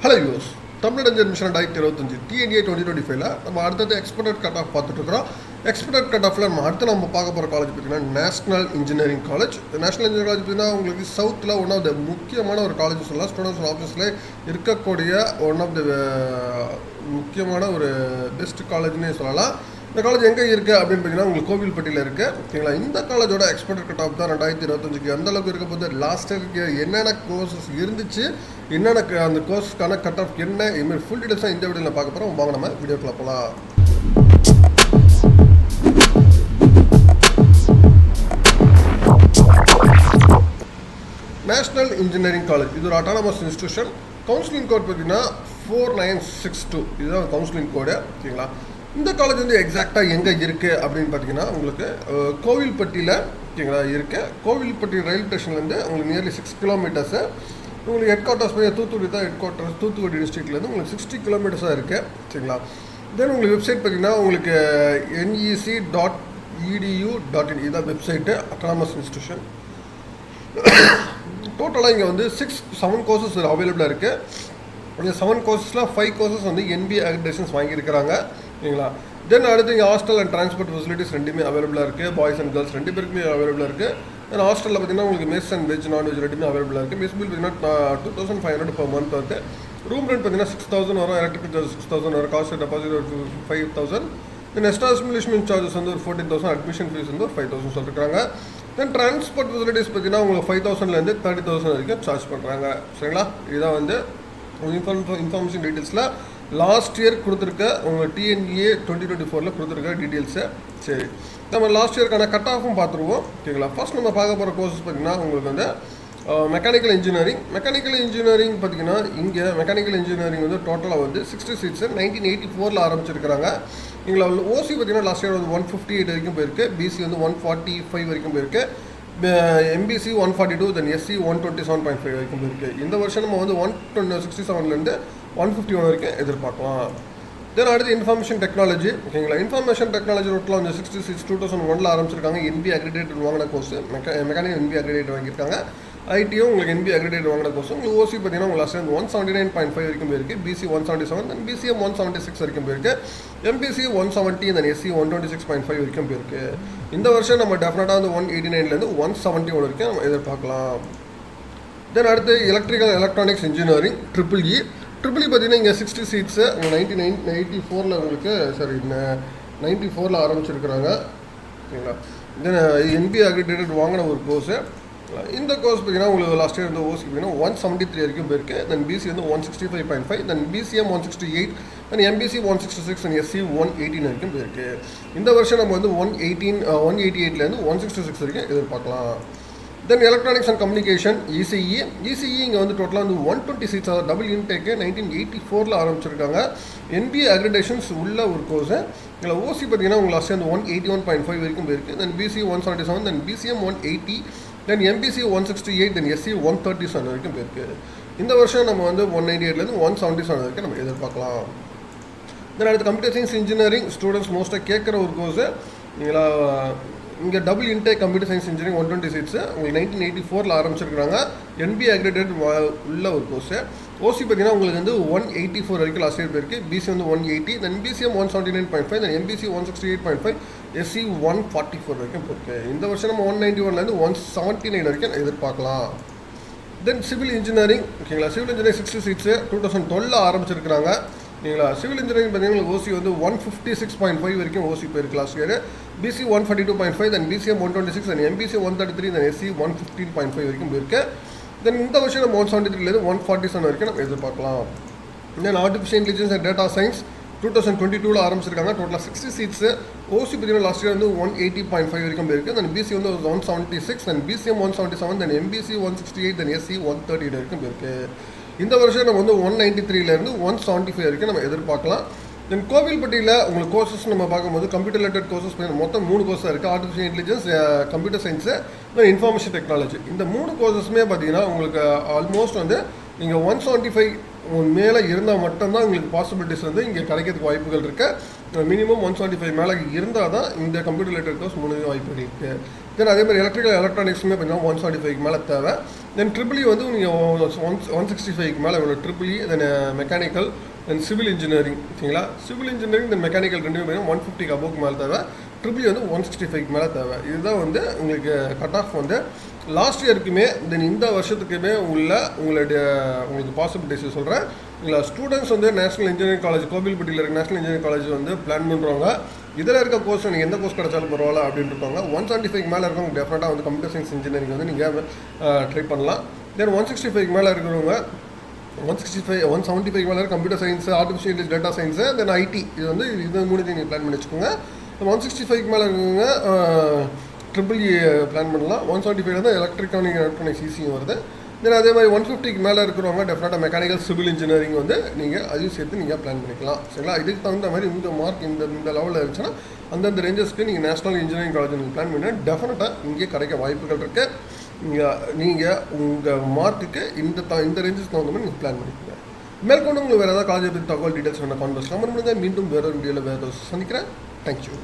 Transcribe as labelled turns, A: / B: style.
A: Hello viewers, Tamil admission 2025 TNA 2025ல நம்ம அடுத்தது expected cut off பார்த்துட்டு இருக்கிறோம். எக்ஸ்பெக்டட் கட் ஆஃப்ல நம்ம பார்க்க போகிற காலேஜ் பார்த்தீங்கன்னா national engineering college. National engineering college பார்த்தீங்கன்னா உங்களுக்கு சவுத்தில் ஒன் ஆஃப் த முக்கியமான ஒரு காலேஜ் சொல்லலாம். ஸ்டூடெண்ட்ஸ் ஆஃபீஸில் இருக்கக்கூடிய ஒன் ஆஃப் த முக்கியமான ஒரு பெஸ்ட் காலேஜ்னே சொல்லலாம். இந்த காலேஜ் எங்கே இருக்குது அப்படின்னு பார்த்தீங்கன்னா உங்களுக்கு கோவில்பட்டியில் இருக்குது. ஓகேங்களா, இந்த காலேஜோட எக்ஸ்பெக்டட் கட் ஆஃப் தான் 2025க்கு அந்தளவுக்கு இருக்க போது லாஸ்ட் இயருக்கு என்னென்ன கோர்சஸ் இருந்துச்சு, என்னென்ன அந்த கோர்ஸுக்கான கட் ஆஃப் என்ன, இதுமாதிரி ஃபுல் டீடைல்ஸாக இந்த வீடியோவில் பார்க்க போகிறோம். வாங்க நம்ம வீடியோக்குள்ள போகலாம். நேஷனல் இன்ஜினியரிங் காலேஜ் இது ஒரு அட்டானமஸ் இன்ஸ்டியூஷன். கவுன்சிலிங் கோட் பார்த்தீங்கன்னா 4962, இதுதான் கவுன்சிலிங் கோடு. ஓகேங்களா, இந்த காலேஜ் வந்து எக்ஸாக்டாக எங்கே இருக்குது அப்படின்னு பார்த்தீங்கன்னா உங்களுக்கு கோவில்பட்டியில் ஓகேங்களா இருக்குது. கோவில்பட்டி ரயில்வே ஸ்டேஷன்லேருந்து உங்களுக்கு நியர்லி 6 கிலோமீட்டர்ஸு. உங்களுக்கு ஹெட் குவார்ட்டர்ஸ் போய் தூத்துக்குடி தான் ஹெட் குவார்ட்டர்ஸ். தூத்துக்குடி டிஸ்ட்ரிக்ட்லேருந்து உங்களுக்கு 60 கிலோமீட்டர்ஸாக இருக்குது. சரிங்களா, தென் உங்களுக்கு வெப்சைட் பார்த்தீங்கன்னா உங்களுக்கு nec.edu.in இதுதான் வெப்சைட்டு. Autonomous institution. டோட்டலாக இங்கே வந்து 7 கோர்சஸ் அவைலபிளாக இருக்குது. இந்த 7 கோர்சஸில் 5 கோர்சஸ் வந்து NBA அக்ரிடேஷன்ஸ் வாங்கியிருக்கிறாங்க. ஓகேங்களா, தென் அடுத்து இங்கே ஹாஸ்டல் அண்ட் டிரான்ஸ்போர்ட் ஃபெசிலிட்டிஸ் ரெண்டுமே அவைலபிளாக இருக்குது. பாய்ஸ் அண்ட் கேர்ள்ஸ் ரெண்டு பேருக்குமே அவைலபிளாக இருக்குது. தென் ஹாஸ்டலில் பார்த்தீங்கன்னா உங்களுக்கு மெஸ் அண்ட் வெஜ் நான்வெஜ் ரெண்டுமே அவைலபிளாக இருக்குது. மெஸ் பில் பார்த்தீங்கன்னா 2500 per month வருது. ரூம் ரெண்ட் பார்த்தீங்கன்னா 6000 வரும். எலக்ட்ரிக் சார்ஜ் 6000 வரும். காஸ்ட் டெபாசிட் ஒரு 5000. தென் எஸ்டாப்ளிஷ்மெண்ட் சார்ஜஸ் வந்து ஒரு 14000. அட்மிஷன் ஃபீஸ் வந்து ஒரு 5000 சொல்லியிருக்காங்க. தென் டிரான்ஸ்போர்ட் ஃபெசிலிட்டிஸ் பார்த்தீங்கன்னா உங்களுக்கு 5000லேருந்து 30,000 வரைக்கும் சார்ஜ் பண்ணுறாங்க. சரிங்களா, இதுதான் வந்து இன்ஃபர்மேஷன் டீட்டெயில்ஸில் லாஸ்ட் இயர் கொடுத்துருக்க உங்கள் TNA 2024 கொடுத்துருக்க டீட்டெயில்ஸு. சரி, நம்ம லாஸ்ட் இயருக்கான கட் ஆஃபும் பார்த்துருவோம். ஓகேங்களா, ஃபர்ஸ்ட் நம்ம பார்க்க போகிற கோர்சஸ் பார்த்திங்கன்னா உங்களுக்கு வந்து மெக்கானிக்கல் இன்ஜினியரிங். மெக்கானிக்கல் இன்ஜினியரிங் பார்த்திங்கன்னா இங்கே மெக்கானிக்கல் இன்ஜினியரிங் வந்து டோட்டலாக வந்து 60 சீட்ஸு 1984 ஆரம்பிச்சிருக்கிறாங்க. இங்கே ஓசி பார்த்திங்கன்னா லாஸ்ட் இயர் வந்து 158 வரைக்கும் போயிருக்கு. பிசி வந்து 145 வரைக்கும் போயிருக்கு. MBC 142, தென் SC 127.5 வரைக்கும் இருக்குது. இந்த வருஷம் நம்ம வந்து 167லேருந்து 151 வரைக்கும் எதிர்பார்க்கலாம். தென் அடுத்து இன்ஃபர்மேஷன் டெக்னாலஜி. ஓகேங்களா, இன்ஃபர்மேஷன் டெக்னாலஜி ரோட்டில் வந்து 60 சீட்ஸ் 2001 ஆரம்பிச்சிருக்காங்க. NBA அக்ரிடேட்டட் வாங்கின கோர்ஸ். மெக்கானிக்கல் NBA அக்ரிடேட் வாங்கியிருக்காங்க. ஐடியும் உங்களுக்கு NBA அக்ரிடேட் வாங்கின கோர்ஸ். உங்களுக்கு ஓசி பார்த்தீங்கன்னா உங்களுக்கு லாஸ்ட் டைம் 179.5 வரைக்கும் போயிருக்கு. BC 177, தென் BCM 176 வரைக்கும் போயிருக்கு. MBC 170, தென் SC 126.5 வரைக்கும் போயிருக்கு. இந்த வருஷம் நம்ம டெஃபினட்டாக வந்து 189லேருந்து 171 வரைக்கும் நம்ம எதிர்பார்க்கலாம். தென் அடுத்து எலக்ட்ரிக்கல் எலக்ட்ரானிக்ஸ் இன்ஜினியரிங் EEE பார்த்தீங்கன்னா இங்கே 60 சீட்ஸு 94ல் உங்களுக்கு 94ல் ஆரம்பிச்சிருக்கிறாங்க. ஓகேங்களா, தென் NBA அக்ரிடேட்டட் வாங்கின ஒரு கோர்ஸு. இந்த கோர்ஸ் பார்த்தீங்கன்னா உங்களுக்கு லாஸ்ட் இயர் வந்து ஓசி பார்த்தீங்கன்னா 173 வரைக்கும் போயிருக்கு. தென் BC வந்து 165.5, தென் BCM 168, தென் MBC 166, தென் SC 118 வரைக்கும் போயிருக்கு. இந்த வருஷம் நம்ம வந்து 188லேருந்து 166 வரைக்கும் எதிர்பார்க்கலாம். தென் எலக்ட்ரானிக்ஸ் அண்ட் கம்யூனிகேஷன் ECE இங்கே வந்து டோட்டலாக வந்து 120 சீட்ஸ் டபுள் இன்டேக்கு 1984 ஆரம்பிச்சிருக்காங்க. NBA அக்ரிடேஷன்ஸ் உள்ள ஒரு கோர்ஸு. இதில் ஓசி பார்த்தீங்கன்னா உங்களுக்கு லாஸ்ட் வந்து 181.5 வரைக்கும் போயிருக்கு. தென் BC 177, தென் BCM 180, தென் MBC 168, தென் SC 137 வரைக்கும் போயிருக்கு. இந்த வருஷம் நம்ம வந்து 198லேருந்து 177 வரைக்கும் நம்ம எதிர்பார்க்கலாம். தென் அடுத்து கம்ப்யூட்டர் சயின்ஸ் இன்ஜினியரிங் ஸ்டூடெண்ட்ஸ் மோஸ்ட்டாக கேட்குற ஒரு கோர்ஸு. நீங்களா இங்கே double intake computer science engineering 120 seats உங்களுக்கு 1984 ஆரம்பிச்சிருக்கிறாங்க. NBA அக்ரிடேட் உள்ள ஒரு கோர்ஸு. ஓசி பார்த்தீங்கன்னா உங்களுக்கு வந்து 184 வரைக்கும் லாஸ்ட் இயர் போயிருக்கு. BC வந்து 180, தென் BCM 179.5, தென் MBC 168.5, SC 144 வரைக்கும் போயிருக்கு. இந்த வருஷம் நம்ம 191லேருந்து 179 வரைக்கும் எதிர்பார்க்கலாம். தென் சிவில் இன்ஜினியரிங். ஓகேங்களா, சிவில் இன்ஜினியரிங் 60 சீட்ஸு 2012 ஆரம்பிச்சிருக்கிறாங்க. ஓகேங்களா, சிவில் இன்ஜினியரிங் பார்த்தீங்கன்னா ஓசி வந்து 156.5 வரைக்கும் ஓசி போயிருக்கு லாஸ்ட் இயர். BC 142.5, தென் BCM 126, தென் MBC 133, தென் SC 115.5 வரைக்கும் போயிருக்கு. தென் இந்த வருஷம் நம்ம 173லேருந்து 147 வரைக்கும் நம்ம எதிர்பார்க்கலாம். தென் artificial intelligence and data science 2022 ஆரம்பிச்சிருக்காங்க. டோட்டலாக 60 சீட்ஸு. ஓசி பார்த்தீங்கன்னா லாஸ்ட் இயர் வந்து 180.5 வரைக்கும் போயிருக்கு. தென் BC வந்து 176, தென் BCM 177, தென் MBC 168, தென் SC 138 வரைக்கும் போயிருக்கு. இந்த வருஷம் நம்ம வந்து 193லேருந்து 175 வரைக்கும் நம்ம எதிர்பார்க்கலாம். தென் கோவில்பட்டியில் உங்களுக்கு கோர்சஸ் நம்ம பார்க்கும்போது கம்ப்யூட்டர் ரிலேட்டட் கோர்சஸ் மொத்தம் 3 கோர்ஸாக இருக்குது. Artificial intelligence, computer science, information technology. இந்த 3 கோர்சஸுமே பார்த்தீங்கன்னா உங்களுக்கு ஆல்மோஸ்ட் வந்து நீங்கள் 175 மேலே இருந்தால் மட்டும்தான் உங்களுக்கு பாசிபிலிட்டிஸ் வந்து இங்கே கிடைக்கிறதுக்கு வாய்ப்புகள் இருக்குது. மினிமம் 175 மேலே இருந்தால் தான் இந்த கம்ப்யூட்டர் ரிலேட்டட் கோர்ஸ் முடிஞ்ச வாய்ப்புகள் இருக்குது. தென் அதே மாதிரி எலக்ட்ரிக்கல் எலக்ட்ரானிக்ஸுமே பார்த்தீங்கன்னா 175 மேலே தேவை. தென் ட்ரிபிள் இ வந்து நீங்கள் 165க்கு மேலே இவ்வளோ ட்ரிபிள் இ, தென் மெக்கானிக்கல், தென் சிவில் இன்ஜினியரிங். சரிங்களா, சிவில் இன்ஜினியரிங் தென் மெக்கானிக்கல் ரெண்டுமே 150க்கு அபோவுக்கு மேலே தேவை. ட்ரிபிள் இ வந்து 165க்கு மேலே தேவை. இதுதான் வந்து உங்களுக்கு கட் ஆஃப் வந்து லாஸ்ட் இயருக்குமே தென் இந்த வருஷத்துக்குமே உங்களுக்கு பாசிபிலிட்டிஸ் சொல்கிறேன். இல்லை ஸ்டூடெண்ட்ஸ் வந்து நேஷனல் இன்ஜினியரிங் காலேஜ் கோபில்பட்டியில் இருக்க நேஷனல் இன்ஜினியரிங் காலேஜ் வந்து பிளான் பண்ணுறவங்க, இதில் இருக்க கோர்ஸ் நீங்கள் எந்த கோர்ஸ் கிடைச்சாலும் பரவாயில்ல அப்படின்னு இருக்காங்க. 175க்கு மேலே இருக்கவங்க டெஃபினட்டாக வந்து கம்ப்யூட்டர் சயின்ஸ் இன்ஜினியரிங் வந்து நீங்கள் ட்ரை பண்ணலாம். தென் 165க்கு மேலே இருக்கிறவங்க 175க்கு மேலே computer science, artificial intelligence, data science, then IT, இது மூணு நீங்கள் பிளான் பண்ணி வச்சுக்கோங்க. 165க்கு மேலே இருக்கவங்க ட்ரிபிள் இ பிளான் பண்ணலாம். 175 தான் எலக்ட்ரானிக்ஸ் ஈஸியும் வருது. தென் அதே மாதிரி 150க்கு மேலே இருக்கிறவங்க டெஃபினட்டாக மெக்கானிக்கல், சிவில் இன்ஜினியரிங் வந்து நீங்கள் அதையும் சேர்த்து நீங்கள் பிளான் பண்ணிக்கலாம். சரிங்களா, இதுக்கு தகுந்த மாதிரி இந்த மார்க் இந்த லெவலில் இருந்துச்சுன்னா அந்தந்த ரேஞ்சஸ்க்கு நீங்கள் நேஷனல் இன்ஜினியரிங் காலேஜ் நீங்கள் பிளான் பண்ணி டெஃபினட்டாக இங்கே கிடைக்க வாய்ப்புகள் இருக்குது. நீங்கள் உங்கள் மார்க்குக்கு இந்த ரேஞ்சஸ் தகுந்த மாதிரி நீங்கள் பிளான் பண்ணிக்கோங்க. மேற்கொண்டு உங்களுக்கு வேறு ஏதாவது காலேஜை பற்றி தகவல் டீட்டெயில்ஸ் வேணும் கான்வர்ஸ் கமெண்ட் பண்ணுங்கள். மீண்டும் வேறு வீடியோவில் வேறு சந்திக்கிறேன். தேங்க்யூ.